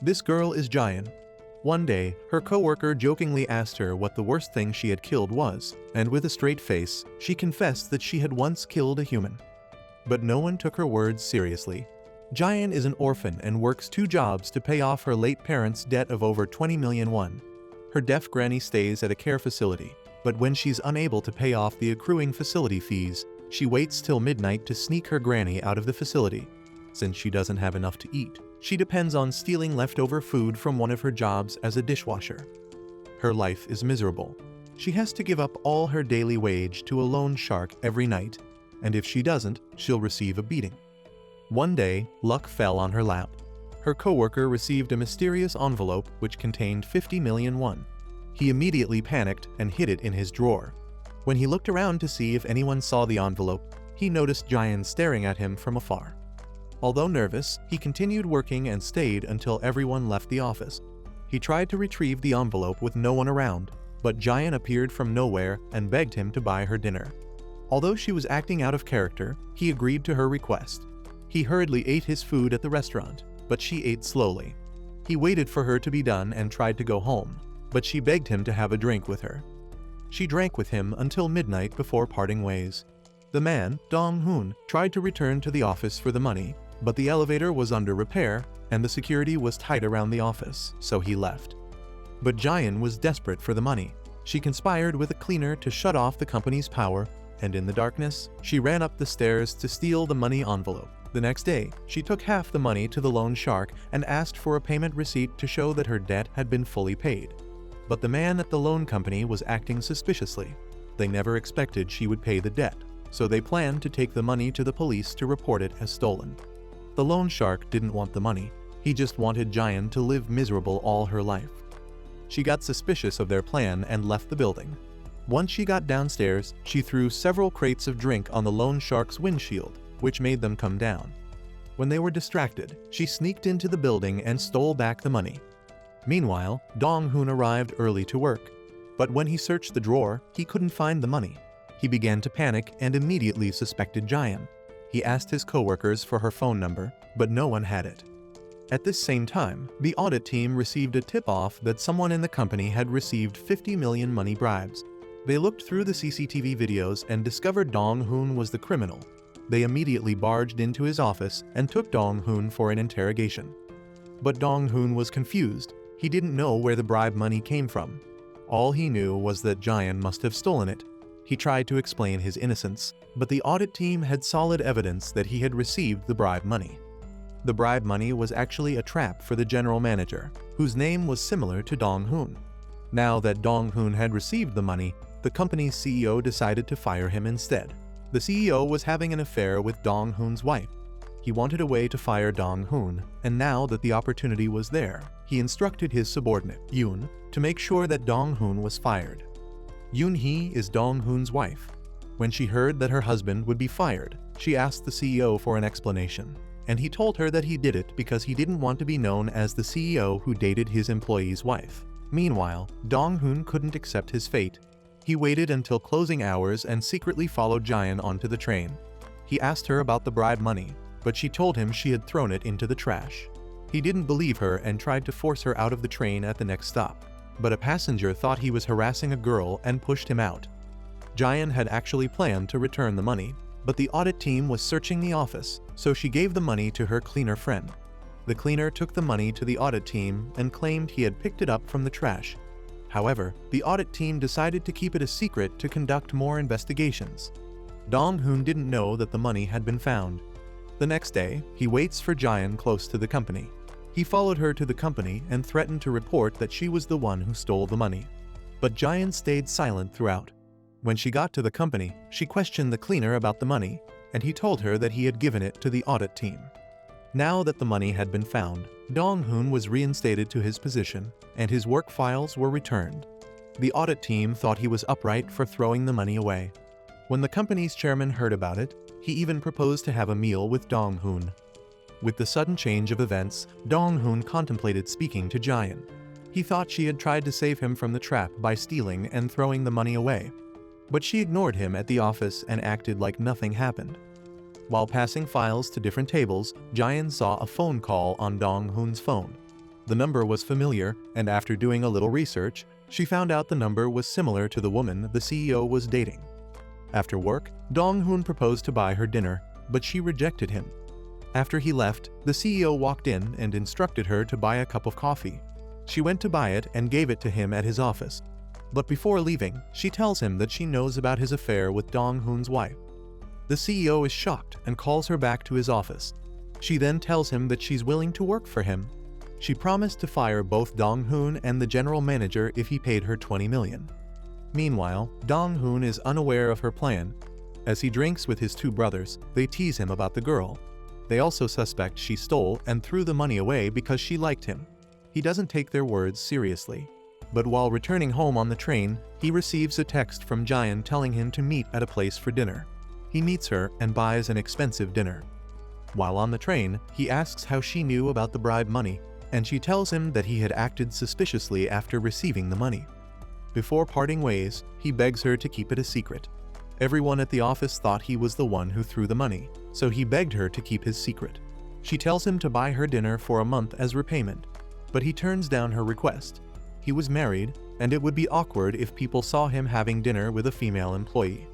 This girl is Jayan. One day, her coworker jokingly asked her what the worst thing she had killed was, and with a straight face, she confessed that she had once killed a human. But no one took her words seriously. Jayan is an orphan and works 2 jobs to pay off her late parents' debt of over 20 million won. Her deaf granny stays at a care facility, but when she's unable to pay off the accruing facility fees, she waits till midnight to sneak her granny out of the facility. Since she doesn't have enough to eat, she depends on stealing leftover food from one of her jobs as a dishwasher. Her life is miserable. She has to give up all her daily wage to a loan shark every night, and if she doesn't, she'll receive a beating. One day, luck fell on her lap. Her coworker received a mysterious envelope which contained 50 million won. He immediately panicked and hid it in his drawer. When he looked around to see if anyone saw the envelope, he noticed Jayan staring at him from afar. Although nervous, he continued working and stayed until everyone left the office. He tried to retrieve the envelope with no one around, but Jayan appeared from nowhere and begged him to buy her dinner. Although she was acting out of character, he agreed to her request. He hurriedly ate his food at the restaurant, but she ate slowly. He waited for her to be done and tried to go home, but she begged him to have a drink with her. She drank with him until midnight before parting ways. The man, Dong-hoon, tried to return to the office for the money, but the elevator was under repair and the security was tight around the office, so he left. But Jayan was desperate for the money. She conspired with a cleaner to shut off the company's power, and in the darkness, she ran up the stairs to steal the money envelope. The next day, she took half the money to the loan shark and asked for a payment receipt to show that her debt had been fully paid. But the man at the loan company was acting suspiciously. They never expected she would pay the debt, so they planned to take the money to the police to report it as stolen. The loan shark didn't want the money. He just wanted Jayan to live miserable all her life. She got suspicious of their plan and left the building. Once she got downstairs, she threw several crates of drink on the loan shark's windshield, which made them come down. When they were distracted, she sneaked into the building and stole back the money. Meanwhile, Dong-hoon arrived early to work, but when he searched the drawer, he couldn't find the money. He began to panic and immediately suspected Jayan. He asked his coworkers for her phone number, but no one had it. At this same time, the audit team received a tip-off that someone in the company had received 50 million money bribes. They looked through the CCTV videos and discovered Dong-hoon was the criminal. They immediately barged into his office and took Dong-hoon for an interrogation. But Dong-hoon was confused. He didn't know where the bribe money came from. All he knew was that Jayan must have stolen it. He tried to explain his innocence, but the audit team had solid evidence that he had received the bribe money. The bribe money was actually a trap for the general manager, whose name was similar to Dong-hoon. Now that Dong-hoon had received the money, the company's CEO decided to fire him instead. The CEO was having an affair with Dong-hoon's wife. He wanted a way to fire Dong-hoon, and now that the opportunity was there, he instructed his subordinate, Yoon, to make sure that Dong-hoon was fired. Yoon-hee is Dong-hoon's wife. When she heard that her husband would be fired, she asked the CEO for an explanation, and he told her that he did it because he didn't want to be known as the CEO who dated his employee's wife. Meanwhile, Dong-hoon couldn't accept his fate. He waited until closing hours and secretly followed Jayan onto the train. He asked her about the bribe money, but she told him she had thrown it into the trash. He didn't believe her and tried to force her out of the train at the next stop, but a passenger thought he was harassing a girl and pushed him out. Jayan had actually planned to return the money, but the audit team was searching the office, so she gave the money to her cleaner friend. The cleaner took the money to the audit team and claimed he had picked it up from the trash. However, the audit team decided to keep it a secret to conduct more investigations. Dong-hoon didn't know that the money had been found. The next day, he waits for Jayan close to the company. He followed her to the company and threatened to report that she was the one who stole the money. But Jayan stayed silent throughout. When she got to the company, she questioned the cleaner about the money, and he told her that he had given it to the audit team. Now that the money had been found, Dong-hoon was reinstated to his position, and his work files were returned. The audit team thought he was upright for throwing the money away. When the company's chairman heard about it, he even proposed to have a meal with Dong-hoon. With the sudden change of events, Dong-hoon contemplated speaking to Jayan. He thought she had tried to save him from the trap by stealing and throwing the money away. But she ignored him at the office and acted like nothing happened. While passing files to different tables, Jayan saw a phone call on Dong-hoon's phone. The number was familiar, and after doing a little research, she found out the number was similar to the woman the CEO was dating. After work, Dong-hoon proposed to buy her dinner, but she rejected him. After he left, the CEO walked in and instructed her to buy a cup of coffee. She went to buy it and gave it to him at his office. But before leaving, she tells him that she knows about his affair with Dong-hoon's wife. The CEO is shocked and calls her back to his office. She then tells him that she's willing to work for him. She promised to fire both Dong-hoon and the general manager if he paid her 20 million. Meanwhile, Dong-hoon is unaware of her plan. As he drinks with his two brothers, they tease him about the girl. They also suspect she stole and threw the money away because she liked him. He doesn't take their words seriously. But while returning home on the train, he receives a text from Jayan telling him to meet at a place for dinner. He meets her and buys an expensive dinner. While on the train, he asks how she knew about the bribe money, and she tells him that he had acted suspiciously after receiving the money. Before parting ways, he begs her to keep it a secret. Everyone at the office thought he was the one who threw the money, so he begged her to keep his secret. She tells him to buy her dinner for a month as repayment, but he turns down her request. He was married, and it would be awkward if people saw him having dinner with a female employee.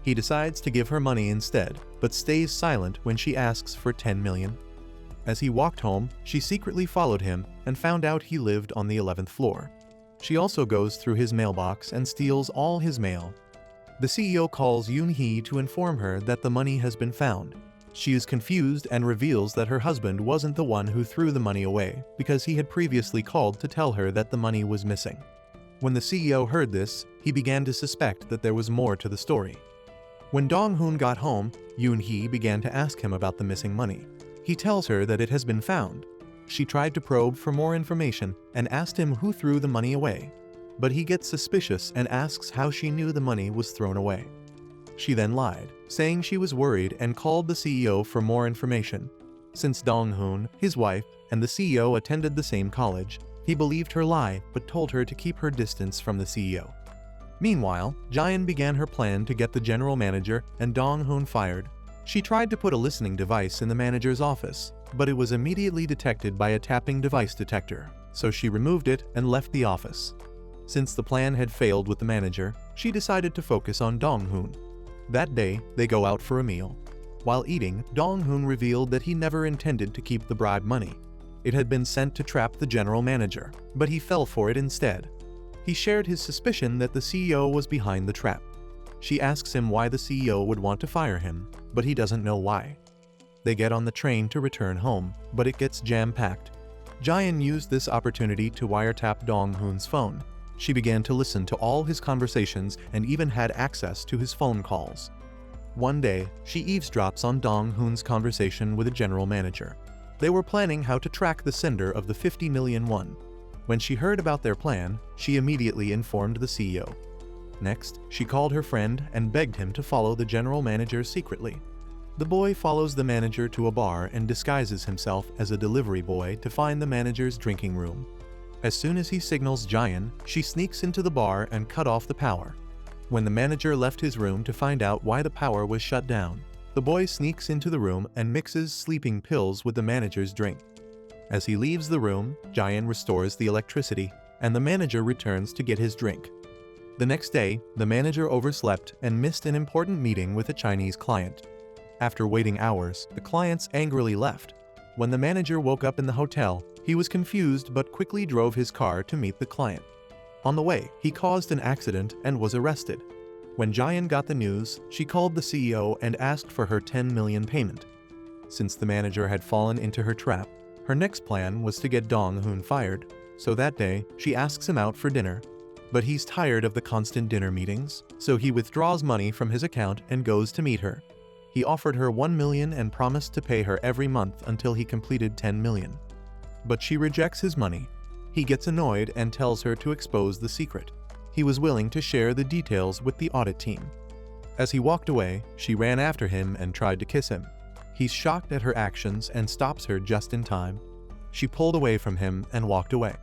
He decides to give her money instead, but stays silent when she asks for 10 million. As he walked home, she secretly followed him and found out he lived on the 11th floor. She also goes through his mailbox and steals all his mail. The CEO calls Yoon-hee to inform her that the money has been found. She is confused and reveals that her husband wasn't the one who threw the money away because he had previously called to tell her that the money was missing. When the CEO heard this, he began to suspect that there was more to the story. When Dong-hoon got home, Yoon-hee began to ask him about the missing money. He tells her that it has been found. She tried to probe for more information and asked him who threw the money away, but he gets suspicious and asks how she knew the money was thrown away. She then lied, saying she was worried and called the CEO for more information. Since Dong-hoon, his wife, and the CEO attended the same college, he believed her lie but told her to keep her distance from the CEO. Meanwhile, Jayan began her plan to get the general manager and Dong-hoon fired. She tried to put a listening device in the manager's office, but it was immediately detected by a tapping device detector, so she removed it and left the office. Since the plan had failed with the manager, she decided to focus on Dong-hoon. That day, they go out for a meal. While eating, Dong-hoon revealed that he never intended to keep the bribe money. It had been sent to trap the general manager, but he fell for it instead. He shared his suspicion that the CEO was behind the trap. She asks him why the CEO would want to fire him, but he doesn't know why. They get on the train to return home, but it gets jam-packed. Jayan used this opportunity to wiretap Dong-hoon's phone. She began to listen to all his conversations and even had access to his phone calls. One day, she eavesdrops on Dong-hoon's conversation with a general manager. They were planning how to track the sender of the 50 million won. When she heard about their plan, she immediately informed the CEO. Next, she called her friend and begged him to follow the general manager secretly. The boy follows the manager to a bar and disguises himself as a delivery boy to find the manager's drinking room. As soon as he signals Jayan, she sneaks into the bar and cut off the power. When the manager left his room to find out why the power was shut down, the boy sneaks into the room and mixes sleeping pills with the manager's drink. As he leaves the room, Jayan restores the electricity, and the manager returns to get his drink. The next day, the manager overslept and missed an important meeting with a Chinese client. After waiting hours, the clients angrily left. When the manager woke up in the hotel, he was confused but quickly drove his car to meet the client. On the way, he caused an accident and was arrested. When Jayan got the news, she called the CEO and asked for her 10 million payment. Since the manager had fallen into her trap, her next plan was to get Dong-hoon fired, so that day, she asks him out for dinner. But he's tired of the constant dinner meetings, so he withdraws money from his account and goes to meet her. He offered her 1 million and promised to pay her every month until he completed 10 million. But she rejects his money. He gets annoyed and tells her to expose the secret. He was willing to share the details with the audit team. As he walked away, she ran after him and tried to kiss him. He's shocked at her actions and stops her just in time. She pulled away from him and walked away.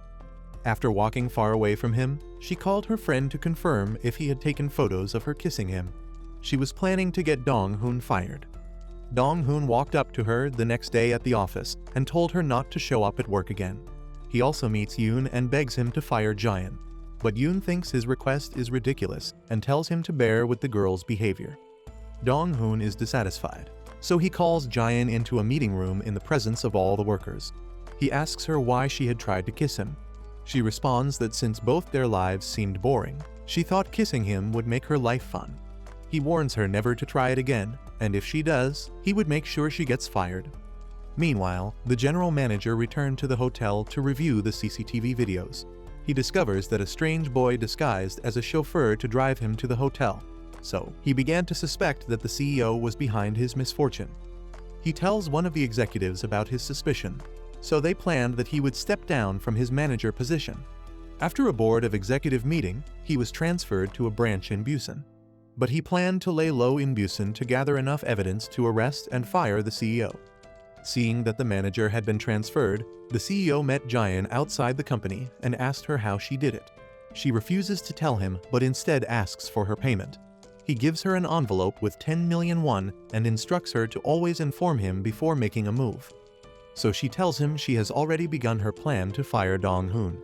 After walking far away from him, she called her friend to confirm if he had taken photos of her kissing him. She was planning to get Dong-hoon fired. Dong-hoon walked up to her the next day at the office and told her not to show up at work again. He also meets Yoon and begs him to fire Jayan. But Yoon thinks his request is ridiculous and tells him to bear with the girl's behavior. Dong-hoon is dissatisfied, so he calls Jayan into a meeting room in the presence of all the workers. He asks her why she had tried to kiss him. She responds that since both their lives seemed boring, she thought kissing him would make her life fun. He warns her never to try it again, and if she does, he would make sure she gets fired. Meanwhile, the general manager returned to the hotel to review the CCTV videos. He discovers that a strange boy disguised as a chauffeur to drive him to the hotel, so he began to suspect that the CEO was behind his misfortune. He tells one of the executives about his suspicion, so they planned that he would step down from his manager position. After a board of executive meeting, he was transferred to a branch in Busan. But he planned to lay low in Busan to gather enough evidence to arrest and fire the CEO. Seeing that the manager had been transferred, the CEO met Jayan outside the company and asked her how she did it. She refuses to tell him, but instead asks for her payment. He gives her an envelope with 10 million won and instructs her to always inform him before making a move. So she tells him she has already begun her plan to fire Dong-hoon.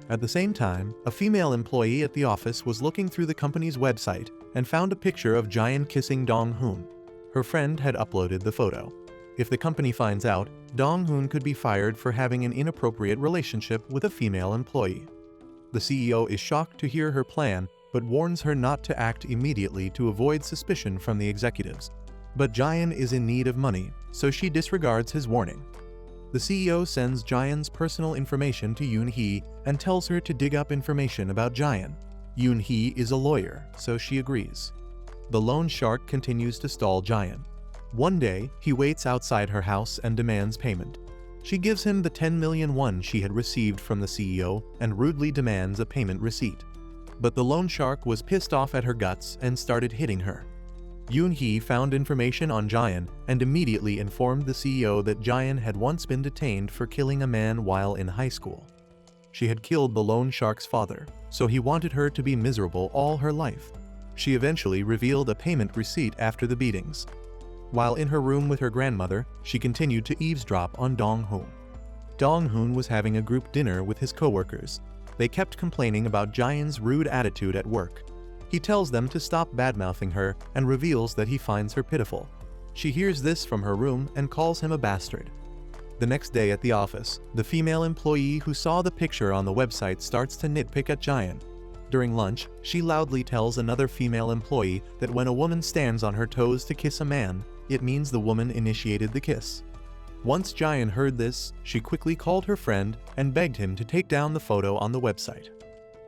At the same time, a female employee at the office was looking through the company's website and found a picture of Jayan kissing Dong-hoon. Her friend had uploaded the photo. If the company finds out, Dong-hoon could be fired for having an inappropriate relationship with a female employee. The CEO is shocked to hear her plan, but warns her not to act immediately to avoid suspicion from the executives. But Jayan is in need of money, so she disregards his warning. The CEO sends Jayan's personal information to Yoon-hee and tells her to dig up information about Jayan. Yoon-hee is a lawyer, so she agrees. The loan shark continues to stall Jayan. One day, he waits outside her house and demands payment. She gives him the 10 million won she had received from the CEO and rudely demands a payment receipt. But the loan shark was pissed off at her guts and started hitting her. Yoon-hee found information on Jayan and immediately informed the CEO that Jayan had once been detained for killing a man while in high school. She had killed the loan shark's father, so he wanted her to be miserable all her life. She eventually revealed a payment receipt after the beatings. While in her room with her grandmother, she continued to eavesdrop on Dong-hoon. Dong-hoon was having a group dinner with his co-workers. They kept complaining about Jayan's rude attitude at work. He tells them to stop bad-mouthing her and reveals that he finds her pitiful. She hears this from her room and calls him a bastard. The next day at the office, the female employee who saw the picture on the website starts to nitpick at Jayan. During lunch, she loudly tells another female employee that when a woman stands on her toes to kiss a man, it means the woman initiated the kiss. Once Jayan heard this, she quickly called her friend and begged him to take down the photo on the website.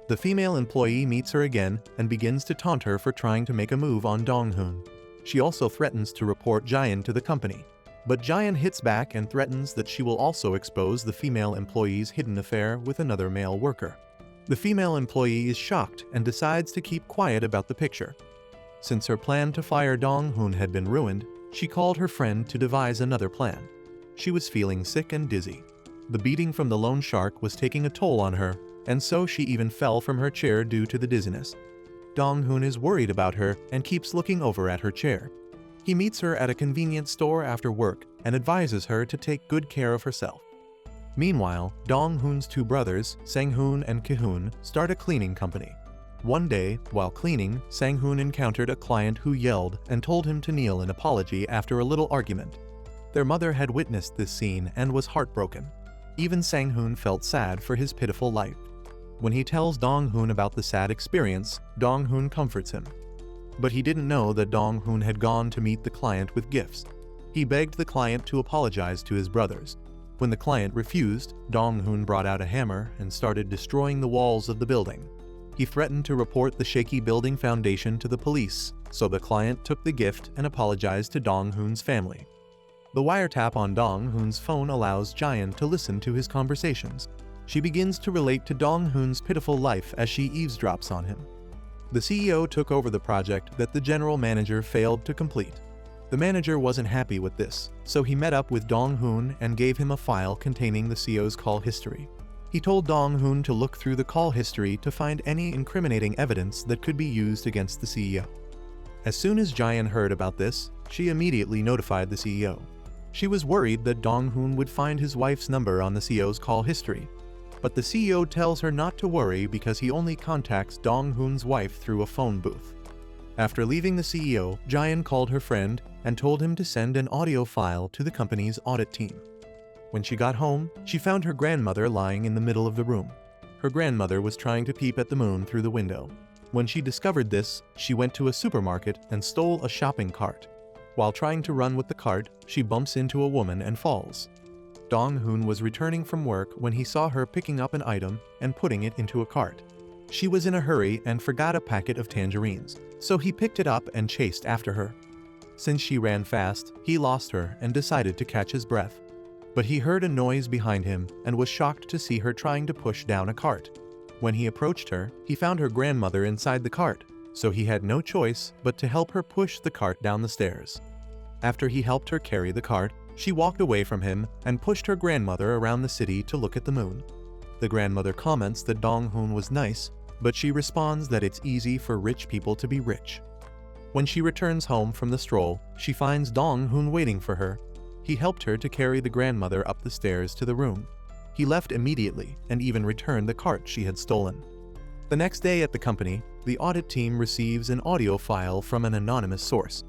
The female employee meets her again and begins to taunt her for trying to make a move on Dong-hoon. She also threatens to report Jayan to the company. But Jayan hits back and threatens that she will also expose the female employee's hidden affair with another male worker. The female employee is shocked and decides to keep quiet about the picture. Since her plan to fire Dong-hoon had been ruined, she called her friend to devise another plan. She was feeling sick and dizzy. The beating from the loan shark was taking a toll on her, and so she even fell from her chair due to the dizziness. Dong-hoon is worried about her and keeps looking over at her chair. He meets her at a convenience store after work and advises her to take good care of herself. Meanwhile, Dong-hoon's two brothers, Sang-hoon and Ki-hoon, start a cleaning company. One day, while cleaning, Sang-hoon encountered a client who yelled and told him to kneel in apology after a little argument. Their mother had witnessed this scene and was heartbroken. Even Sang-hoon felt sad for his pitiful life. When he tells Dong-hoon about the sad experience, Dong-hoon comforts him. But he didn't know that Dong-hoon had gone to meet the client with gifts. He begged the client to apologize to his brothers. When the client refused, Dong-hoon brought out a hammer and started destroying the walls of the building. He threatened to report the shaky building foundation to the police, so the client took the gift and apologized to Dong-hoon's family. The wiretap on Dong-hoon's phone allows Jayan to listen to his conversations. She begins to relate to Dong-hoon's pitiful life as she eavesdrops on him. The CEO took over the project that the general manager failed to complete. The manager wasn't happy with this, so he met up with Dong-hoon and gave him a file containing the CEO's call history. He told Dong-hoon to look through the call history to find any incriminating evidence that could be used against the CEO. As soon as Jayan heard about this, she immediately notified the CEO. She was worried that Dong-hoon would find his wife's number on the CEO's call history. But the CEO tells her not to worry because he only contacts Dong-hoon's wife through a phone booth. After leaving the CEO, Jayan called her friend and told him to send an audio file to the company's audit team. When she got home, she found her grandmother lying in the middle of the room. Her grandmother was trying to peep at the moon through the window. When she discovered this, she went to a supermarket and stole a shopping cart. While trying to run with the cart, she bumps into a woman and falls. Dong-hoon was returning from work when he saw her picking up an item and putting it into a cart. She was in a hurry and forgot a packet of tangerines, so he picked it up and chased after her. Since she ran fast, he lost her and decided to catch his breath. But he heard a noise behind him and was shocked to see her trying to push down a cart. When he approached her, he found her grandmother inside the cart, so he had no choice but to help her push the cart down the stairs. After he helped her carry the cart, she walked away from him and pushed her grandmother around the city to look at the moon. The grandmother comments that Dong-hoon was nice, but she responds that it's easy for rich people to be rich. When she returns home from the stroll, she finds Dong-hoon waiting for her. He helped her to carry the grandmother up the stairs to the room. He left immediately and even returned the cart she had stolen. The next day at the company, the audit team receives an audio file from an anonymous source.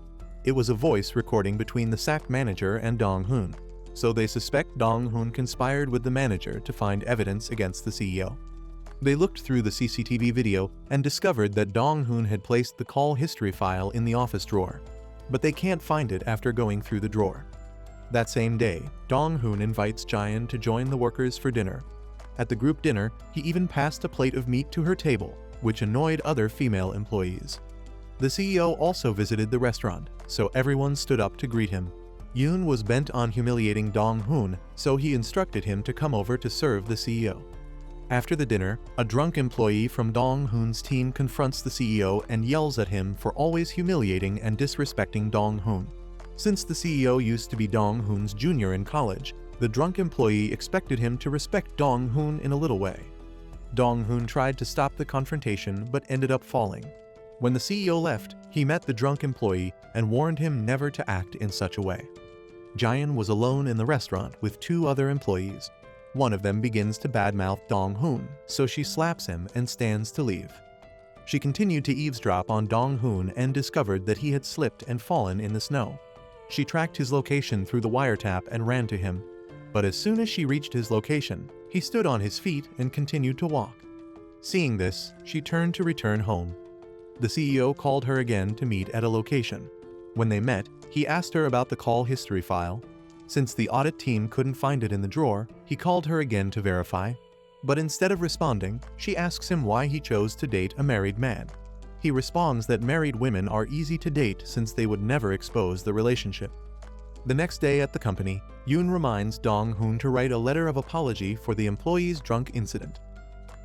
It was a voice recording between the sacked manager and Dong-hoon, so they suspect Dong-hoon conspired with the manager to find evidence against the CEO. They looked through the CCTV video and discovered that Dong-hoon had placed the call history file in the office drawer, but they can't find it after going through the drawer. That same day, Dong-hoon invites Jayan to join the workers for dinner. At the group dinner, he even passed a plate of meat to her table, which annoyed other female employees. The CEO also visited the restaurant, so everyone stood up to greet him. Yoon was bent on humiliating Dong-hoon, so he instructed him to come over to serve the CEO. After the dinner, a drunk employee from Dong-hoon's team confronts the CEO and yells at him for always humiliating and disrespecting Dong-hoon. Since the CEO used to be Dong-hoon's junior in college, the drunk employee expected him to respect Dong-hoon in a little way. Dong-hoon tried to stop the confrontation but ended up falling. When the CEO left, he met the drunk employee and warned him never to act in such a way. Jayan was alone in the restaurant with two other employees. One of them begins to badmouth Dong-hoon, so she slaps him and stands to leave. She continued to eavesdrop on Dong-hoon and discovered that he had slipped and fallen in the snow. She tracked his location through the wiretap and ran to him. But as soon as she reached his location, he stood on his feet and continued to walk. Seeing this, she turned to return home. The CEO called her again to meet at a location. When they met, he asked her about the call history file. Since the audit team couldn't find it in the drawer, he called her again to verify. But instead of responding, she asks him why he chose to date a married man. He responds that married women are easy to date since they would never expose the relationship. The next day at the company, Yoon reminds Dong-hoon to write a letter of apology for the employee's drunk incident.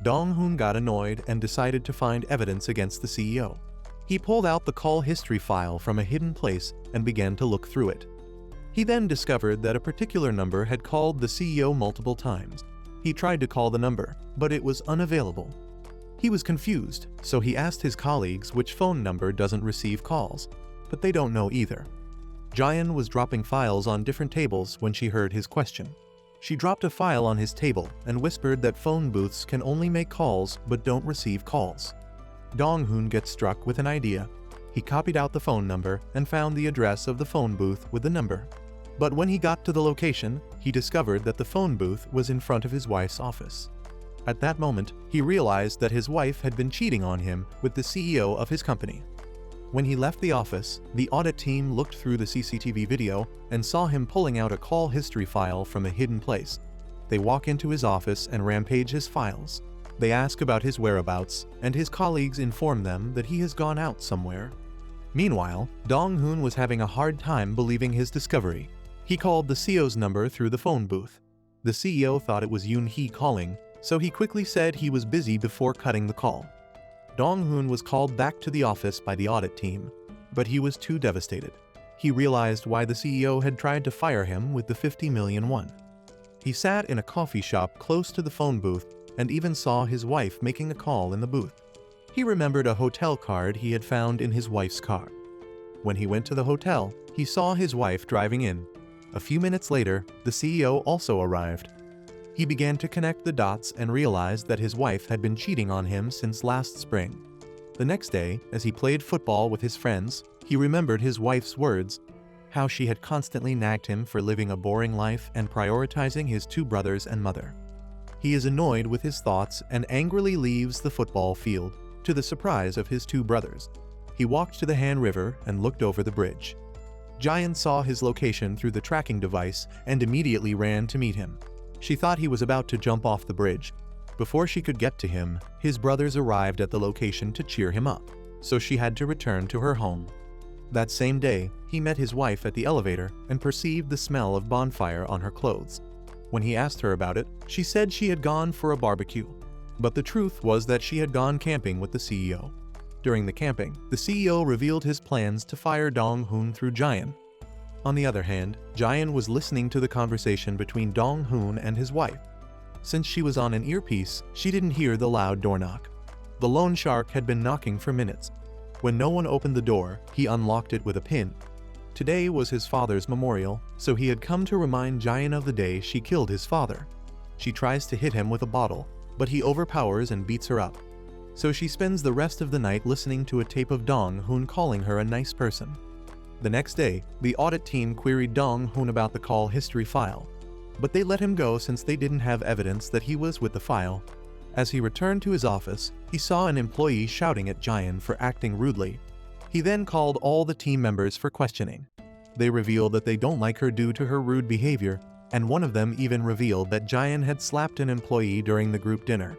Dong-hoon got annoyed and decided to find evidence against the CEO. He pulled out the call history file from a hidden place and began to look through it. He then discovered that a particular number had called the CEO multiple times. He tried to call the number, but it was unavailable. He was confused, so he asked his colleagues which phone number doesn't receive calls, but they don't know either. Jayan was dropping files on different tables when she heard his question. She dropped a file on his table and whispered that phone booths can only make calls but don't receive calls. Dong-hoon gets struck with an idea. He copied out the phone number and found the address of the phone booth with the number. But when he got to the location, he discovered that the phone booth was in front of his wife's office. At that moment, he realized that his wife had been cheating on him with the CEO of his company. When he left the office, the audit team looked through the CCTV video and saw him pulling out a call history file from a hidden place. They walk into his office and rampage his files. They ask about his whereabouts, and his colleagues inform them that he has gone out somewhere. Meanwhile, Dong-hoon was having a hard time believing his discovery. He called the CEO's number through the phone booth. The CEO thought it was Yoon-hee calling, so he quickly said he was busy before cutting the call. Dong-hoon was called back to the office by the audit team, but he was too devastated. He realized why the CEO had tried to fire him with the 50 million won. He sat in a coffee shop close to the phone booth and even saw his wife making a call in the booth. He remembered a hotel card he had found in his wife's car. When he went to the hotel, he saw his wife driving in. A few minutes later, the CEO also arrived. He began to connect the dots and realized that his wife had been cheating on him since last spring. The next day, as he played football with his friends, he remembered his wife's words, how she had constantly nagged him for living a boring life and prioritizing his two brothers and mother. He is annoyed with his thoughts and angrily leaves the football field, to the surprise of his two brothers. He walked to the Han River and looked over the bridge. Jayan saw his location through the tracking device and immediately ran to meet him. She thought he was about to jump off the bridge. Before she could get to him, his brothers arrived at the location to cheer him up, so she had to return to her home. That same day, he met his wife at the elevator and perceived the smell of bonfire on her clothes. When he asked her about it, she said she had gone for a barbecue. But the truth was that she had gone camping with the CEO. During the camping, the CEO revealed his plans to fire Dong-hoon through Jayan. On the other hand, Jayan was listening to the conversation between Dong-hoon and his wife. Since she was on an earpiece, she didn't hear the loud door knock. The loan shark had been knocking for minutes. When no one opened the door, he unlocked it with a pin. Today was his father's memorial, so he had come to remind Jayan of the day she killed his father. She tries to hit him with a bottle, but he overpowers and beats her up. So she spends the rest of the night listening to a tape of Dong-hoon calling her a nice person. The next day, the audit team queried Dong-hoon about the call history file, but they let him go since they didn't have evidence that he was with the file. As he returned to his office, he saw an employee shouting at Jayan for acting rudely. He then called all the team members for questioning. They revealed that they don't like her due to her rude behavior, and one of them even revealed that Jayan had slapped an employee during the group dinner.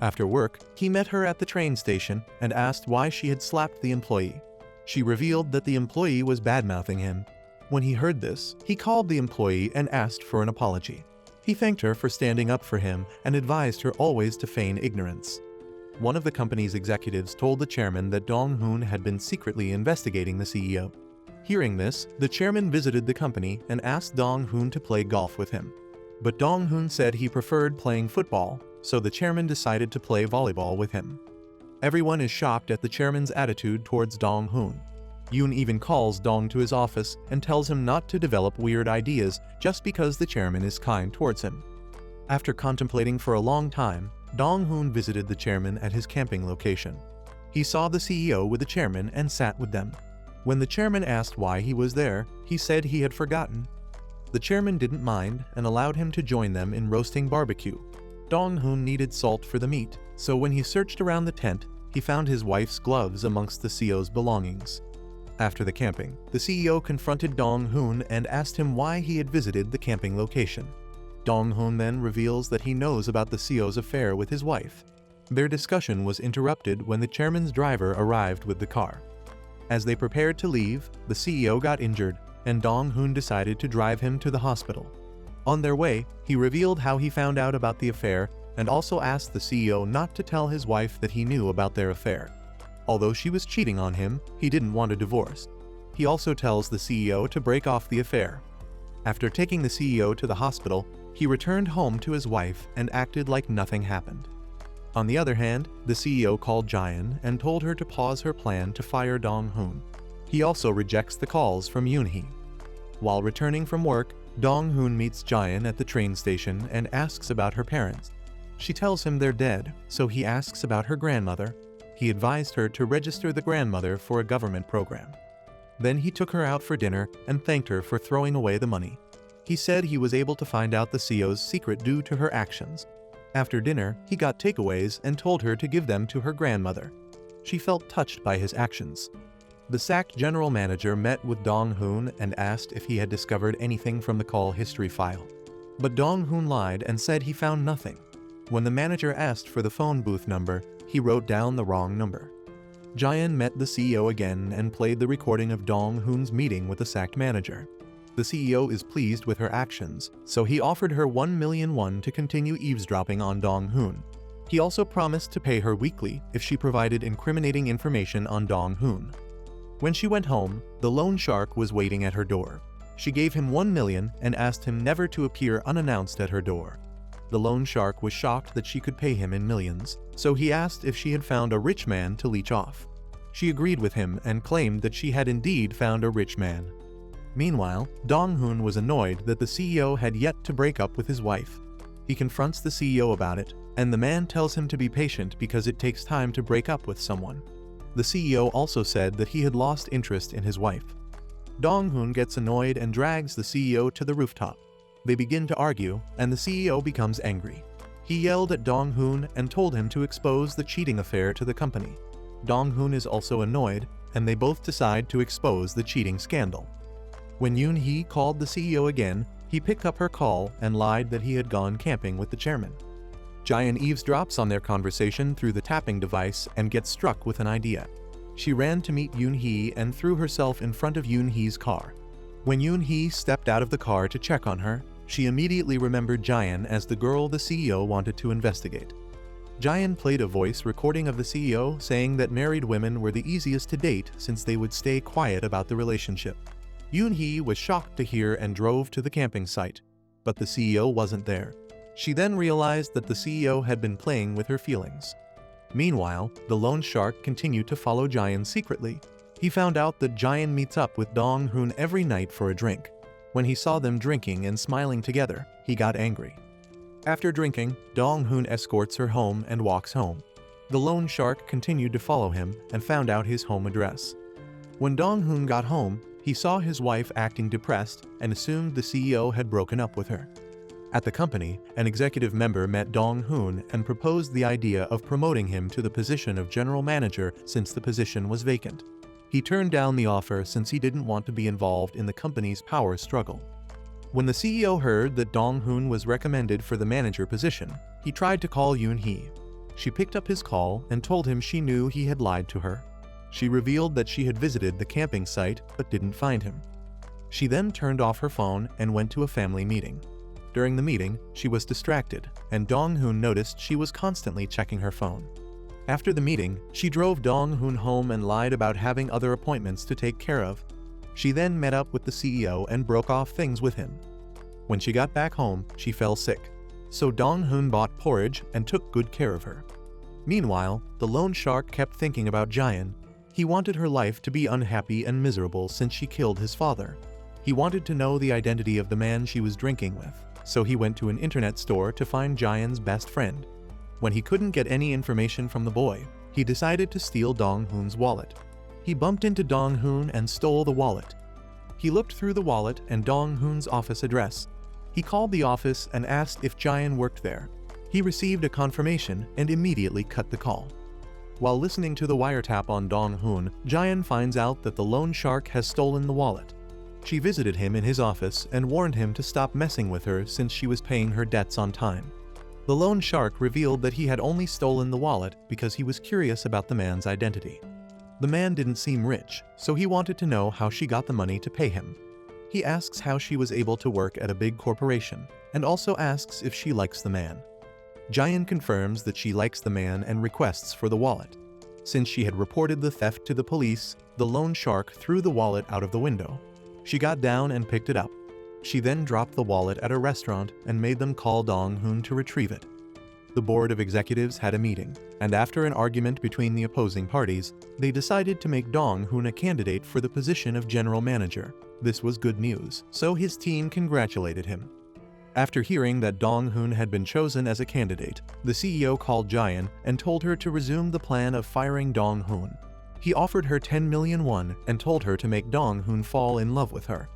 After work, he met her at the train station and asked why she had slapped the employee. She revealed that the employee was bad-mouthing him. When he heard this, he called the employee and asked for an apology. He thanked her for standing up for him and advised her always to feign ignorance. One of the company's executives told the chairman that Dong-hoon had been secretly investigating the CEO. Hearing this, the chairman visited the company and asked Dong-hoon to play golf with him. But Dong-hoon said he preferred playing football, so the chairman decided to play volleyball with him. Everyone is shocked at the chairman's attitude towards Dong-hoon. Yoon even calls Dong to his office and tells him not to develop weird ideas just because the chairman is kind towards him. After contemplating for a long time, Dong-hoon visited the chairman at his camping location. He saw the CEO with the chairman and sat with them. When the chairman asked why he was there, he said he had forgotten. The chairman didn't mind and allowed him to join them in roasting barbecue. Dong-hoon needed salt for the meat, so when he searched around the tent, he found his wife's gloves amongst the CEO's belongings. After the camping, the CEO confronted Dong-hoon and asked him why he had visited the camping location. Dong-hoon then reveals that he knows about the CEO's affair with his wife. Their discussion was interrupted when the chairman's driver arrived with the car. As they prepared to leave, the CEO got injured, and Dong-hoon decided to drive him to the hospital. On their way, he revealed how he found out about the affair and also asked the CEO not to tell his wife that he knew about their affair. Although she was cheating on him, he didn't want a divorce. He also tells the CEO to break off the affair. After taking the CEO to the hospital, he returned home to his wife and acted like nothing happened. On the other hand, the CEO called Jayan and told her to pause her plan to fire Dong-hoon. He also rejects the calls from Yoon-hee. While returning from work, Dong-hoon meets Jayan at the train station and asks about her parents. She tells him they're dead, so he asks about her grandmother. He advised her to register the grandmother for a government program. Then he took her out for dinner and thanked her for throwing away the money. He said he was able to find out the CEO's secret due to her actions. After dinner, he got takeaways and told her to give them to her grandmother. She felt touched by his actions. The sacked general manager met with Dong-hoon and asked if he had discovered anything from the call history file. But Dong-hoon lied and said he found nothing. When the manager asked for the phone booth number, he wrote down the wrong number. Jayan met the CEO again and played the recording of Dong-hoon's meeting with the sacked manager. The CEO is pleased with her actions, so he offered her 1 million won to continue eavesdropping on Dong-hoon. He also promised to pay her weekly if she provided incriminating information on Dong-hoon. When she went home, the loan shark was waiting at her door. She gave him 1 million and asked him never to appear unannounced at her door. The loan shark was shocked that she could pay him in millions, so he asked if she had found a rich man to leech off. She agreed with him and claimed that she had indeed found a rich man. Meanwhile, Dong-hoon was annoyed that the CEO had yet to break up with his wife. He confronts the CEO about it, and the man tells him to be patient because it takes time to break up with someone. The CEO also said that he had lost interest in his wife. Dong-hoon gets annoyed and drags the CEO to the rooftop. They begin to argue, and the CEO becomes angry. He yelled at Dong-hoon and told him to expose the cheating affair to the company. Dong-hoon is also annoyed, and they both decide to expose the cheating scandal. When Yoon-hee called the CEO again, he picked up her call and lied that he had gone camping with the chairman. Jaein eavesdrops on their conversation through the tapping device and gets struck with an idea. She ran to meet Yoon-hee and threw herself in front of Yoon-hee's car. When Yoon-hee stepped out of the car to check on her, she immediately remembered Jaein as the girl the CEO wanted to investigate. Jaein played a voice recording of the CEO saying that married women were the easiest to date since they would stay quiet about the relationship. Yoon-hee was shocked to hear and drove to the camping site, but the CEO wasn't there. She then realized that the CEO had been playing with her feelings. Meanwhile, the loan shark continued to follow Jaein secretly. He found out that Jaein meets up with Dong-hoon every night for a drink. When he saw them drinking and smiling together, he got angry. After drinking, Dong-hoon escorts her home and walks home. The loan shark continued to follow him and found out his home address. When Dong-hoon got home, he saw his wife acting depressed and assumed the CEO had broken up with her. At the company, an executive member met Dong-hoon and proposed the idea of promoting him to the position of general manager since the position was vacant. He turned down the offer since he didn't want to be involved in the company's power struggle. When the CEO heard that Dong-hoon was recommended for the manager position, he tried to call Yoon-hee. She picked up his call and told him she knew he had lied to her. She revealed that she had visited the camping site but didn't find him. She then turned off her phone and went to a family meeting. During the meeting, she was distracted, and Dong-hoon noticed she was constantly checking her phone. After the meeting, she drove Dong-hoon home and lied about having other appointments to take care of. She then met up with the CEO and broke off things with him. When she got back home, she fell sick. So Dong-hoon bought porridge and took good care of her. Meanwhile, the loan shark kept thinking about Jaein. He wanted her life to be unhappy and miserable since she killed his father. He wanted to know the identity of the man she was drinking with, so he went to an internet store to find Jaein's best friend. When he couldn't get any information from the boy, he decided to steal Dong-hoon's wallet. He bumped into Dong-hoon and stole the wallet. He looked through the wallet and Dong-hoon's office address. He called the office and asked if Jaein worked there. He received a confirmation and immediately cut the call. While listening to the wiretap on Dong-hoon, Jaein finds out that the loan shark has stolen the wallet. She visited him in his office and warned him to stop messing with her since she was paying her debts on time. The loan shark revealed that he had only stolen the wallet because he was curious about the man's identity. The man didn't seem rich, so he wanted to know how she got the money to pay him. He asks how she was able to work at a big corporation, and also asks if she likes the man. Jaein confirms that she likes the man and requests for the wallet. Since she had reported the theft to the police, the loan shark threw the wallet out of the window. She got down and picked it up. She then dropped the wallet at a restaurant and made them call Dong-hoon to retrieve it. The board of executives had a meeting, and after an argument between the opposing parties, they decided to make Dong-hoon a candidate for the position of general manager. This was good news, so his team congratulated him. After hearing that Dong-hoon had been chosen as a candidate, the CEO called Jaein and told her to resume the plan of firing Dong-hoon. He offered her 10 million won and told her to make Dong-hoon fall in love with her.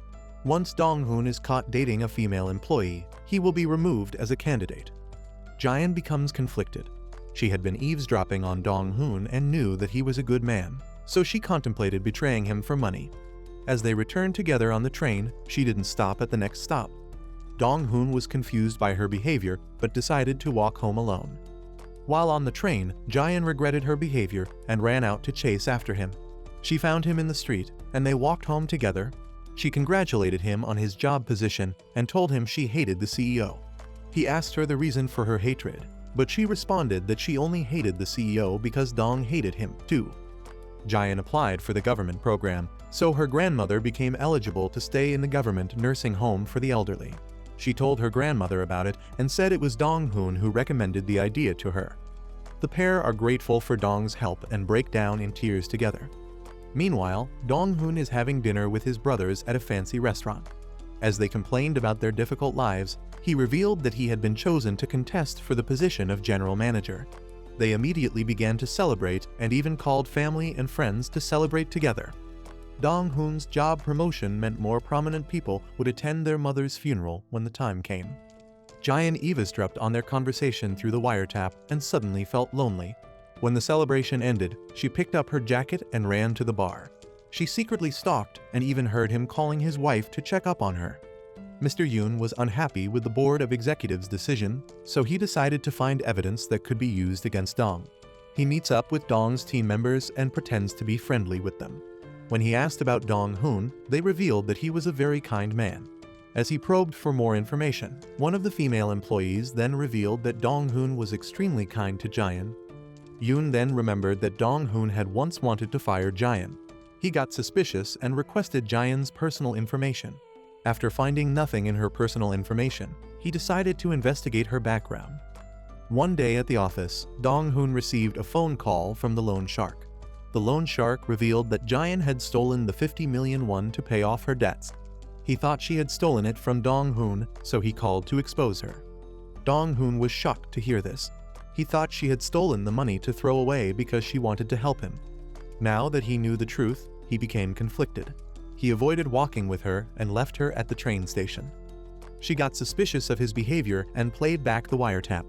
Once Dong-hoon is caught dating a female employee, he will be removed as a candidate. Jaein becomes conflicted. She had been eavesdropping on Dong-hoon and knew that he was a good man, so she contemplated betraying him for money. As they returned together on the train, she didn't stop at the next stop. Dong-hoon was confused by her behavior but decided to walk home alone. While on the train, Jaein regretted her behavior and ran out to chase after him. She found him in the street, and they walked home together. She congratulated him on his job position and told him she hated the CEO. He asked her the reason for her hatred, but she responded that she only hated the CEO because Dong hated him too. Jaein applied for the government program, so her grandmother became eligible to stay in the government nursing home for the elderly. She told her grandmother about it and said it was Dong-hoon who recommended the idea to her. The pair are grateful for Dong's help and break down in tears together. Meanwhile, Dong-hoon is having dinner with his brothers at a fancy restaurant. As they complained about their difficult lives, he revealed that he had been chosen to contest for the position of general manager. They immediately began to celebrate and even called family and friends to celebrate together. Dong-hoon's job promotion meant more prominent people would attend their mother's funeral when the time came. Jayan eavesdropped on their conversation through the wiretap and suddenly felt lonely. When the celebration ended, she picked up her jacket and ran to the bar. She secretly stalked and even heard him calling his wife to check up on her. Mr. Yoon was unhappy with the board of executives' decision, so he decided to find evidence that could be used against Dong. He meets up with Dong's team members and pretends to be friendly with them. When he asked about Dong-hoon, they revealed that he was a very kind man. As he probed for more information, one of the female employees then revealed that Dong-hoon was extremely kind to Jayan. Yoon then remembered that Dong-hoon had once wanted to fire Jayan. He got suspicious and requested Jayan's personal information. After finding nothing in her personal information, he decided to investigate her background. One day at the office, Dong-hoon received a phone call from the loan shark. The loan shark revealed that Jayan had stolen the 50 million won to pay off her debts. He thought she had stolen it from Dong-hoon, so he called to expose her. Dong-hoon was shocked to hear this. He thought she had stolen the money to throw away because she wanted to help him. Now that he knew the truth, he became conflicted. He avoided walking with her and left her at the train station. She got suspicious of his behavior and played back the wiretap.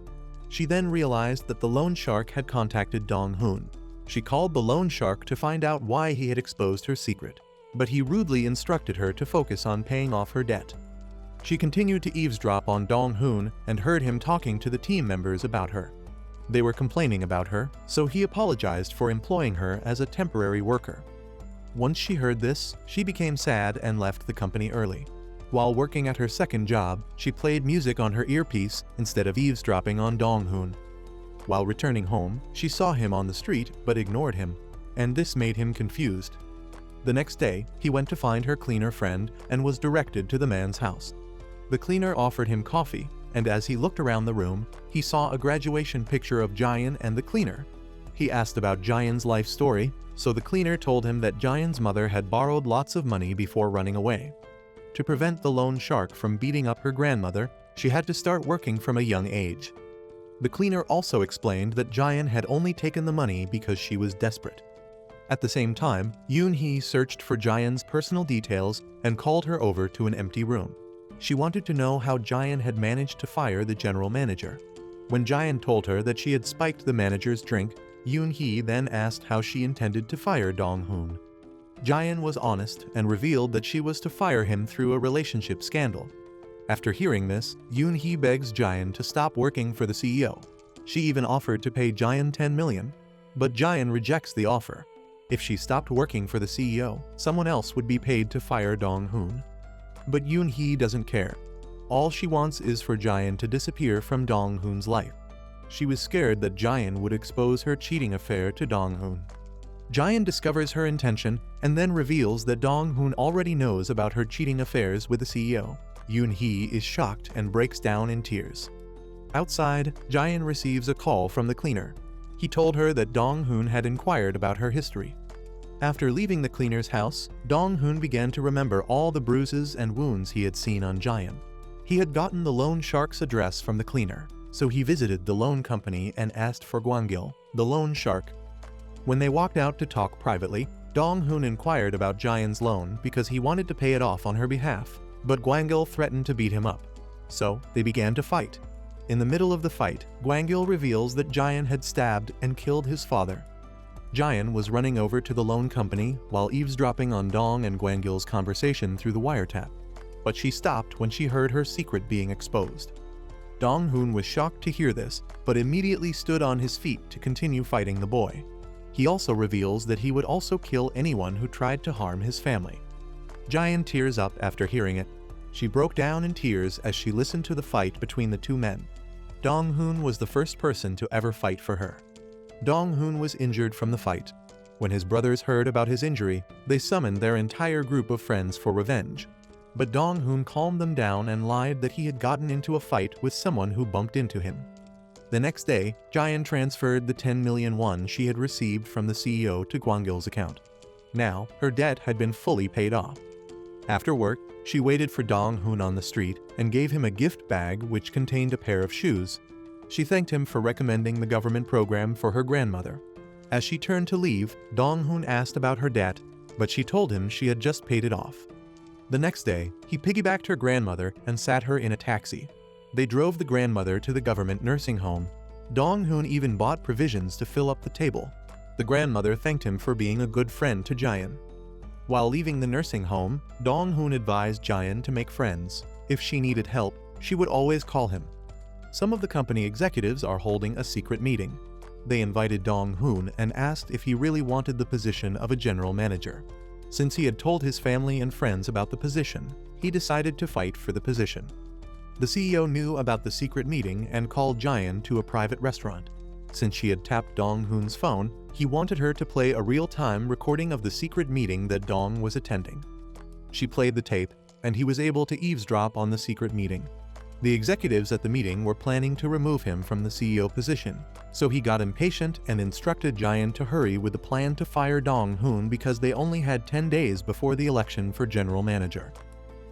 She then realized that the loan shark had contacted Dong-hoon. She called the loan shark to find out why he had exposed her secret, but he rudely instructed her to focus on paying off her debt. She continued to eavesdrop on Dong-hoon and heard him talking to the team members about her. They were complaining about her, so he apologized for employing her as a temporary worker. Once she heard this, she became sad and left the company early. While working at her second job, she played music on her earpiece instead of eavesdropping on Dong-hoon. While returning home, she saw him on the street but ignored him, and this made him confused. The next day, he went to find her cleaner friend and was directed to the man's house. The cleaner offered him coffee, and as he looked around the room, he saw a graduation picture of Jayan and the cleaner. He asked about Jayan's life story, so the cleaner told him that Jayan's mother had borrowed lots of money before running away. To prevent the loan shark from beating up her grandmother, she had to start working from a young age. The cleaner also explained that Jayan had only taken the money because she was desperate. At the same time, Yoon-hee searched for Jayan's personal details and called her over to an empty room. She wanted to know how Jayan had managed to fire the general manager. When Jayan told her that she had spiked the manager's drink, Yoon-hee then asked how she intended to fire Dong-hoon. Jayan was honest and revealed that she was to fire him through a relationship scandal. After hearing this, Yoon-hee begs Jayan to stop working for the CEO. She even offered to pay Jayan 10 million, but Jayan rejects the offer. If she stopped working for the CEO, someone else would be paid to fire Dong-hoon. But Yoon-hee doesn't care. All she wants is for Jayan to disappear from Dong-hoon's life. She was scared that Jayan would expose her cheating affair to Dong-hoon. Jayan discovers her intention and then reveals that Dong-hoon already knows about her cheating affairs with the CEO. Yoon-hee is shocked and breaks down in tears. Outside, Jayan receives a call from the cleaner. He told her that Dong-hoon had inquired about her history. After leaving the cleaner's house, Dong-hoon began to remember all the bruises and wounds he had seen on Jayan. He had gotten the loan shark's address from the cleaner, so he visited the loan company and asked for Gwangil, the loan shark. When they walked out to talk privately, Dong-hoon inquired about Jayan's loan because he wanted to pay it off on her behalf, but Gwangil threatened to beat him up. So they began to fight. In the middle of the fight, Gwangil reveals that Jayan had stabbed and killed his father. Jayan was running over to the loan company while eavesdropping on Dong and Gwangil's conversation through the wiretap, but she stopped when she heard her secret being exposed. Dong-hoon was shocked to hear this, but immediately stood on his feet to continue fighting the boy. He also reveals that he would also kill anyone who tried to harm his family. Jayan tears up after hearing it. She broke down in tears as she listened to the fight between the two men. Dong-hoon was the first person to ever fight for her. Dong-hoon was injured from the fight. When his brothers heard about his injury, they summoned their entire group of friends for revenge. But Dong-hoon calmed them down and lied that he had gotten into a fight with someone who bumped into him. The next day, Jayan transferred the 10 million won she had received from the CEO to Gwangil's account. Now, her debt had been fully paid off. After work, she waited for Dong-hoon on the street and gave him a gift bag which contained a pair of shoes. She thanked him for recommending the government program for her grandmother. As she turned to leave, Dong-hoon asked about her debt, but she told him she had just paid it off. The next day, he piggybacked her grandmother and sat her in a taxi. They drove the grandmother to the government nursing home. Dong-hoon even bought provisions to fill up the table. The grandmother thanked him for being a good friend to Jayan. While leaving the nursing home, Dong-hoon advised Jayan to make friends. If she needed help, she would always call him. Some of the company executives are holding a secret meeting. They invited Dong-hoon and asked if he really wanted the position of a general manager. Since he had told his family and friends about the position, he decided to fight for the position. The CEO knew about the secret meeting and called Jayan to a private restaurant. Since she had tapped Dong-hoon's phone, he wanted her to play a real-time recording of the secret meeting that Dong was attending. She played the tape, and he was able to eavesdrop on the secret meeting. The executives at the meeting were planning to remove him from the CEO position, so he got impatient and instructed Jayan to hurry with the plan to fire Dong-hoon because they only had 10 days before the election for general manager.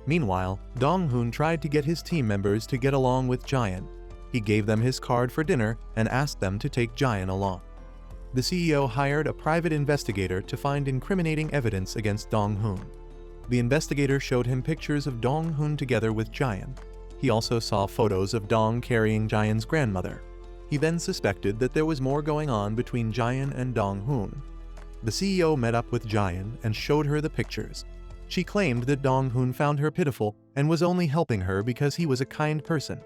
Meanwhile, Dong-hoon tried to get his team members to get along with Jayan. He gave them his card for dinner and asked them to take Jayan along. The CEO hired a private investigator to find incriminating evidence against Dong-hoon. The investigator showed him pictures of Dong-hoon together with Jayan. He also saw photos of Dong carrying Jayan's grandmother. He then suspected that there was more going on between Jayan and Dong-hoon. The CEO met up with Jayan and showed her the pictures. She claimed that Dong-hoon found her pitiful and was only helping her because he was a kind person.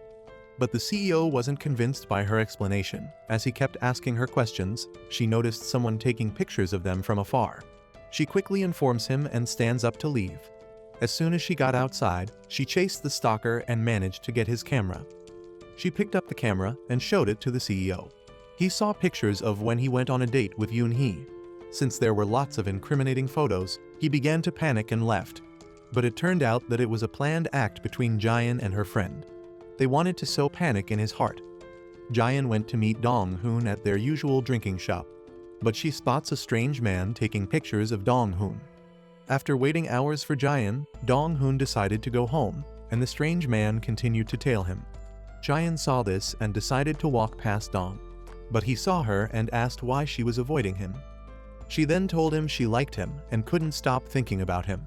But the CEO wasn't convinced by her explanation. As he kept asking her questions, she noticed someone taking pictures of them from afar. She quickly informs him and stands up to leave. As soon as she got outside, she chased the stalker and managed to get his camera. She picked up the camera and showed it to the CEO. He saw pictures of when he went on a date with Yoon-hee. Since there were lots of incriminating photos, he began to panic and left. But it turned out that it was a planned act between Jayan and her friend. They wanted to sow panic in his heart. Jayan went to meet Dong-hoon at their usual drinking shop, but she spots a strange man taking pictures of Dong-hoon. After waiting hours for Jayan, Dong-hoon decided to go home, and the strange man continued to tail him. Jayan saw this and decided to walk past Dong, but he saw her and asked why she was avoiding him. She then told him she liked him and couldn't stop thinking about him.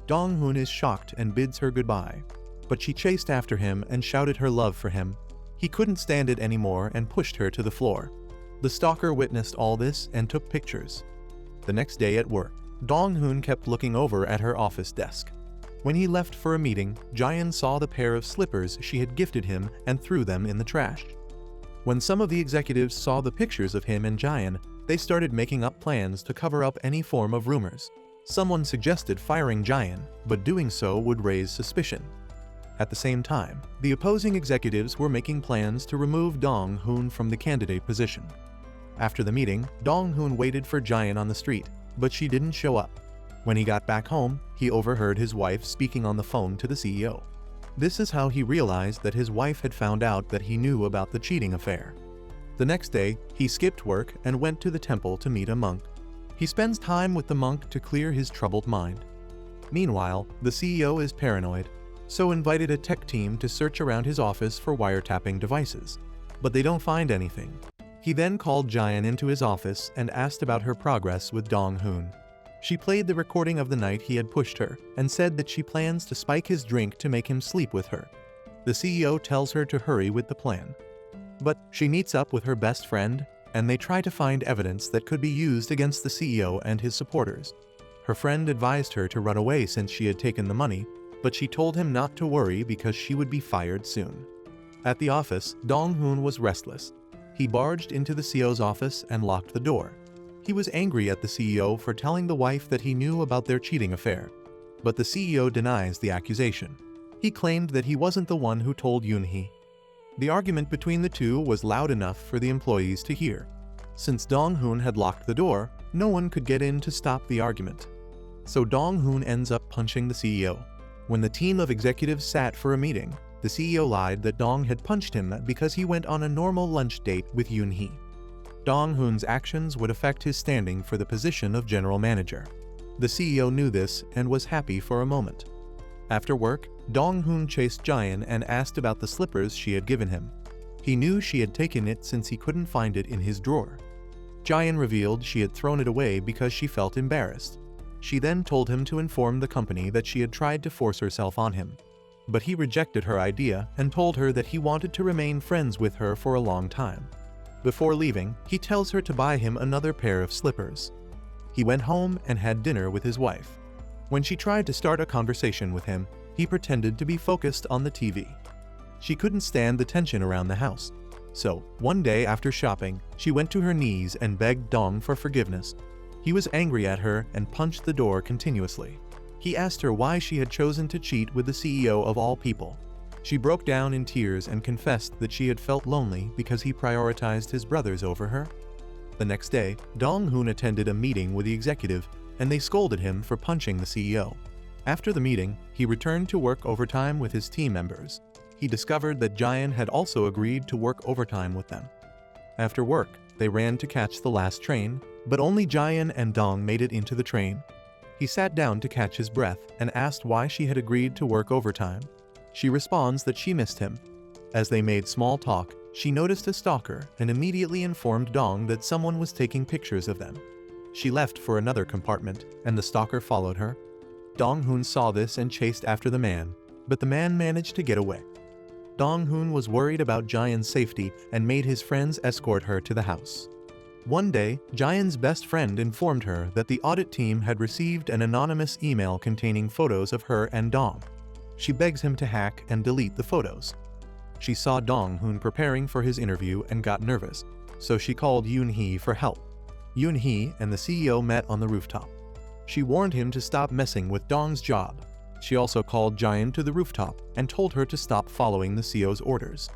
Dong-hoon is shocked and bids her goodbye, but she chased after him and shouted her love for him. He couldn't stand it anymore and pushed her to the floor. The stalker witnessed all this and took pictures. The next day at work, Dong-hoon kept looking over at her office desk. When he left for a meeting, Jayan saw the pair of slippers she had gifted him and threw them in the trash. When some of the executives saw the pictures of him and Jayan, they started making up plans to cover up any form of rumors. Someone suggested firing Jayan, but doing so would raise suspicion. At the same time, the opposing executives were making plans to remove Dong-hoon from the candidate position. After the meeting, Dong-hoon waited for Jayan on the street, but she didn't show up. When he got back home, he overheard his wife speaking on the phone to the CEO. This is how he realized that his wife had found out that he knew about the cheating affair. The next day, he skipped work and went to the temple to meet a monk. He spends time with the monk to clear his troubled mind. Meanwhile, the CEO is paranoid, so invited a tech team to search around his office for wiretapping devices. But they don't find anything. He then called Jayan into his office and asked about her progress with Dong-hoon. She played the recording of the night he had pushed her and said that she plans to spike his drink to make him sleep with her. The CEO tells her to hurry with the plan. But she meets up with her best friend, and they try to find evidence that could be used against the CEO and his supporters. Her friend advised her to run away since she had taken the money, but she told him not to worry because she would be fired soon. At the office, Dong-hoon was restless. He barged into the CEO's office and locked the door. He was angry at the CEO for telling the wife that he knew about their cheating affair. But the CEO denies the accusation. He claimed that he wasn't the one who told Yoon-hee. The argument between the two was loud enough for the employees to hear. Since Dong-hoon had locked the door, no one could get in to stop the argument. So Dong-hoon ends up punching the CEO. When the team of executives sat for a meeting, the CEO lied that Dong had punched him because he went on a normal lunch date with Yoon-hee. Dong-hoon's actions would affect his standing for the position of general manager. The CEO knew this and was happy for a moment. After work, Dong-hoon chased Jaein and asked about the slippers she had given him. He knew she had taken it since he couldn't find it in his drawer. Jaein revealed she had thrown it away because she felt embarrassed. She then told him to inform the company that she had tried to force herself on him. But he rejected her idea and told her that he wanted to remain friends with her for a long time. Before leaving, he tells her to buy him another pair of slippers. He went home and had dinner with his wife. When she tried to start a conversation with him, he pretended to be focused on the TV. She couldn't stand the tension around the house. So, one day after shopping, she went to her knees and begged Dong for forgiveness. He was angry at her and punched the door continuously. He asked her why she had chosen to cheat with the CEO of all people. She broke down in tears and confessed that she had felt lonely because he prioritized his brothers over her. The next day, Dong-hoon attended a meeting with the executive, and they scolded him for punching the CEO. After the meeting, he returned to work overtime with his team members. He discovered that Jaein had also agreed to work overtime with them. After work, they ran to catch the last train, but only Jaein and Dong made it into the train. He sat down to catch his breath and asked why she had agreed to work overtime. She responds that she missed him. As they made small talk, she noticed a stalker and immediately informed Dong that someone was taking pictures of them. She left for another compartment, and the stalker followed her. Dong-hoon saw this and chased after the man, but the man managed to get away. Dong-hoon was worried about Jaein's safety and made his friends escort her to the house. One day, Jaein's best friend informed her that the audit team had received an anonymous email containing photos of her and Dong. She begs him to hack and delete the photos. She saw Dong-hoon preparing for his interview and got nervous, so she called Yoon-hee for help. Yoon-hee and the CEO met on the rooftop. She warned him to stop messing with Dong's job. She also called Jaein to the rooftop and told her to stop following the CEO's orders.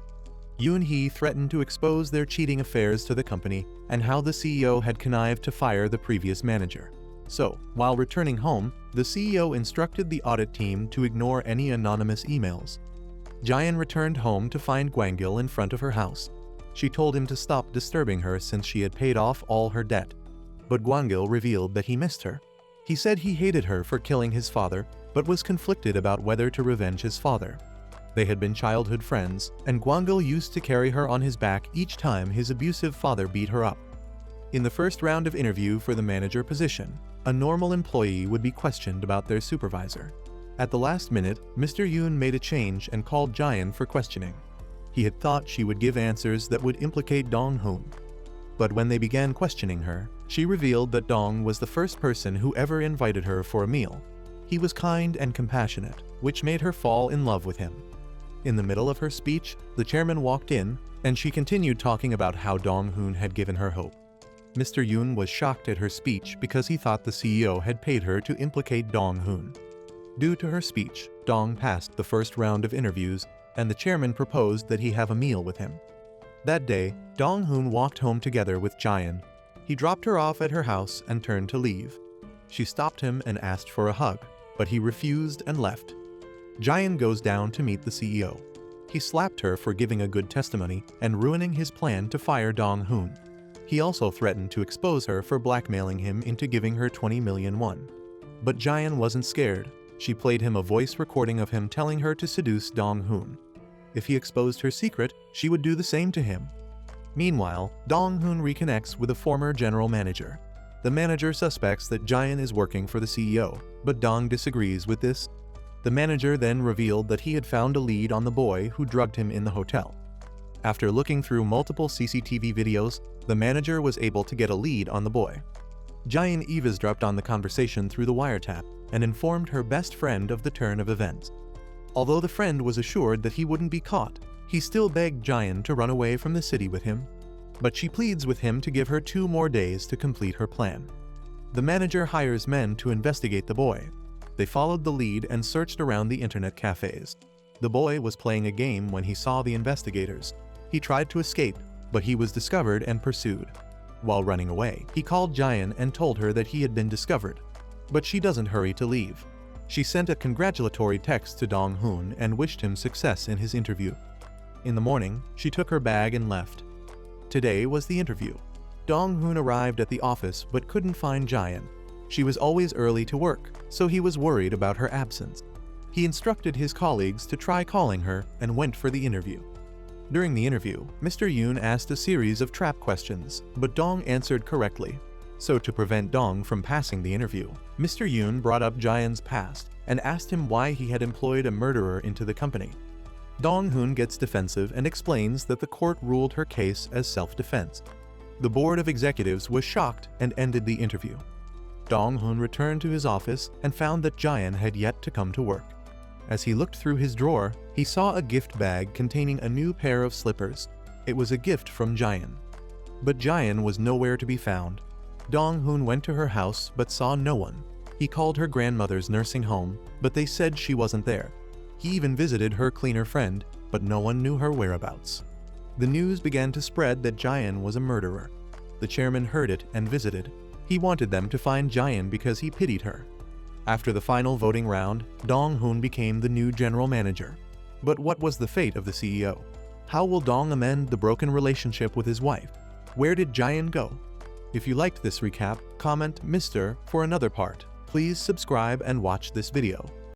Yoon-hee threatened to expose their cheating affairs to the company and how the CEO had connived to fire the previous manager. So, while returning home, the CEO instructed the audit team to ignore any anonymous emails. Jaein returned home to find Gwangil in front of her house. She told him to stop disturbing her since she had paid off all her debt. But Gwangil revealed that he missed her. He said he hated her for killing his father, but was conflicted about whether to revenge his father. They had been childhood friends, and Gwangil used to carry her on his back each time his abusive father beat her up. In the first round of interview for the manager position, a normal employee would be questioned about their supervisor. At the last minute, Mr. Yoon made a change and called Jaein for questioning. He had thought she would give answers that would implicate Dong-hoon. But when they began questioning her, she revealed that Dong was the first person who ever invited her for a meal. He was kind and compassionate, which made her fall in love with him. In the middle of her speech, the chairman walked in, and she continued talking about how Dong-hoon had given her hope. Mr. Yoon was shocked at her speech because he thought the CEO had paid her to implicate Dong-hoon. Due to her speech, Dong passed the first round of interviews, and the chairman proposed that he have a meal with him. That day, Dong-hoon walked home together with Jaein. He dropped her off at her house and turned to leave. She stopped him and asked for a hug, but he refused and left. Jaein goes down to meet the CEO. He slapped her for giving a good testimony and ruining his plan to fire Dong-hoon. He also threatened to expose her for blackmailing him into giving her 20 million won. But Jaein wasn't scared. She played him a voice recording of him telling her to seduce Dong-hoon. If he exposed her secret, she would do the same to him. Meanwhile, Dong-hoon reconnects with a former general manager. The manager suspects that Jaein is working for the CEO, but Dong disagrees with this. The manager then revealed that he had found a lead on the boy who drugged him in the hotel. After looking through multiple CCTV videos, the manager was able to get a lead on the boy. Jaein eavesdropped on the conversation through the wiretap and informed her best friend of the turn of events. Although the friend was assured that he wouldn't be caught, he still begged Jaein to run away from the city with him. But she pleads with him to give her 2 more days to complete her plan. The manager hires men to investigate the boy. They followed the lead and searched around the internet cafes. The boy was playing a game when he saw the investigators. He tried to escape, but he was discovered and pursued. While running away, he called Jaein and told her that he had been discovered. But she doesn't hurry to leave. She sent a congratulatory text to Dong-hoon and wished him success in his interview. In the morning, she took her bag and left. Today was the interview. Dong-hoon arrived at the office but couldn't find Jaein. She was always early to work, so he was worried about her absence. He instructed his colleagues to try calling her and went for the interview. During the interview, Mr. Yoon asked a series of trap questions, but Dong answered correctly. So to prevent Dong from passing the interview, Mr. Yoon brought up Jaehyun's past and asked him why he had employed a murderer into the company. Dong-hoon gets defensive and explains that the court ruled her case as self-defense. The board of executives was shocked and ended the interview. Dong-hoon returned to his office and found that Jaehyun had yet to come to work. As he looked through his drawer, he saw a gift bag containing a new pair of slippers. It was a gift from Jaehyun. But Jaehyun was nowhere to be found. Dong-hoon went to her house but saw no one. He called her grandmother's nursing home, but they said she wasn't there. He even visited her cleaner friend, but no one knew her whereabouts. The news began to spread that Jaehyun was a murderer. The chairman heard it and visited. He wanted them to find Jaehyun because he pitied her. After the final voting round, Dong-hoon became the new general manager. But what was the fate of the CEO? How will Dong amend the broken relationship with his wife? Where did Jaehyun go? If you liked this recap, comment Mr. for another part. Please subscribe and watch this video.